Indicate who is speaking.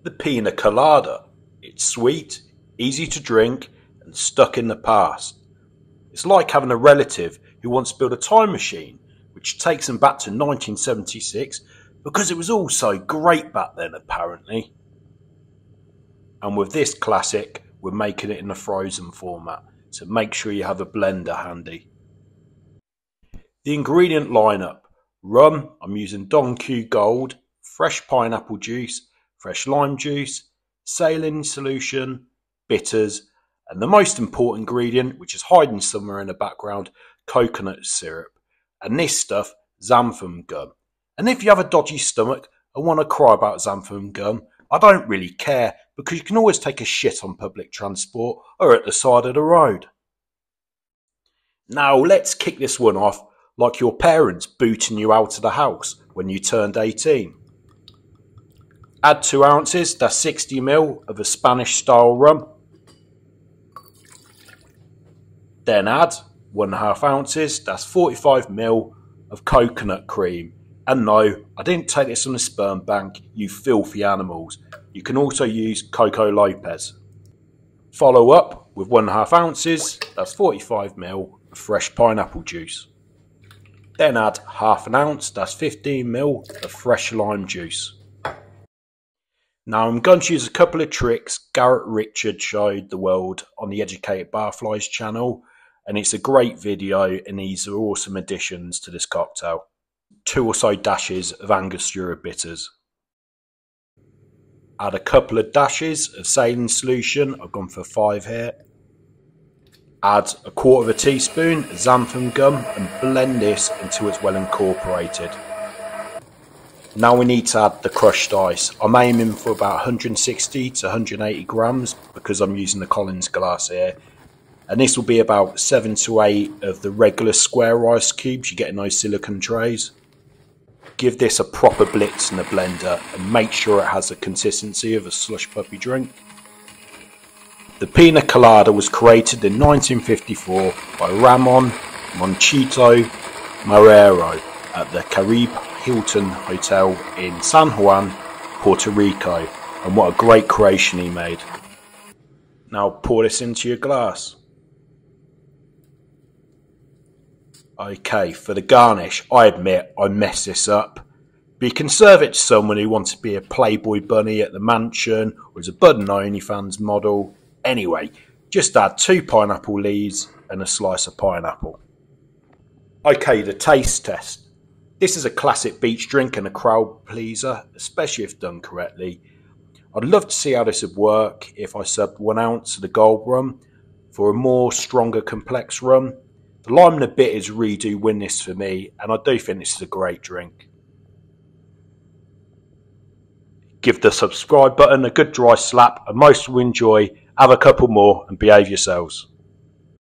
Speaker 1: The Piña Colada. It's sweet, easy to drink, and stuck in the past. It's like having a relative who wants to build a time machine, which takes them back to 1976 because it was all so great back then apparently. And with this classic, we're making it in a frozen format, so make sure you have a blender handy. The ingredient lineup: rum, I'm using Don Q Gold, fresh pineapple juice, fresh lime juice, saline solution, bitters, and the most important ingredient, which is hiding somewhere in the background, coconut syrup. And this stuff, xanthan gum. And if you have a dodgy stomach and want to cry about xanthan gum, I don't really care, because you can always take a shit on public transport or at the side of the road. Now let's kick this one off like your parents booting you out of the house when you turned 18. Add 2 ounces, that's 60 ml of a Spanish style rum. Then add 1.5 ounces, that's 45 ml of coconut cream. And no, I didn't take this on a sperm bank, you filthy animals. You can also use Coco Lopez. Follow up with 1.5 ounces, that's 45 ml of fresh pineapple juice. Then add 1/2 ounce, that's 15 ml of fresh lime juice. Now I'm going to use a couple of tricks Garrett Richard showed the world on the Educated Barflies channel, and it's a great video and these are awesome additions to this cocktail. 2 or so dashes of Angostura Bitters. Add a couple of dashes of Saline Solution, I've gone for 5 here. Add 1/4 teaspoon of Xanthan Gum and blend this until it's well incorporated. Now we need to add the crushed ice. I'm aiming for about 160 to 180 grams because I'm using the Collins glass here. And this will be about 7 to 8 of the regular square ice cubes you get in those silicone trays. Give this a proper blitz in the blender and make sure it has the consistency of a slush puppy drink. The Piña Colada was created in 1954 by Ramon Monchito Marrero at the Caribe Hilton Hotel in San Juan, Puerto Rico, and what a great creation he made. Now pour this into your glass. Okay, for the garnish, I admit I messed this up, but you can serve it to someone who wants to be a Playboy bunny at the mansion or is a budding OnlyFans model. Anyway, just add 2 pineapple leaves and a slice of pineapple. Okay, the taste test. This is a classic beach drink and a crowd pleaser, especially if done correctly. I'd love to see how this would work if I subbed 1 ounce of the gold rum for a more stronger complex rum. The lime and the bitters really do win this for me, and I do think this is a great drink. Give the subscribe button a good dry slap and most will enjoy. Have a couple more and behave yourselves.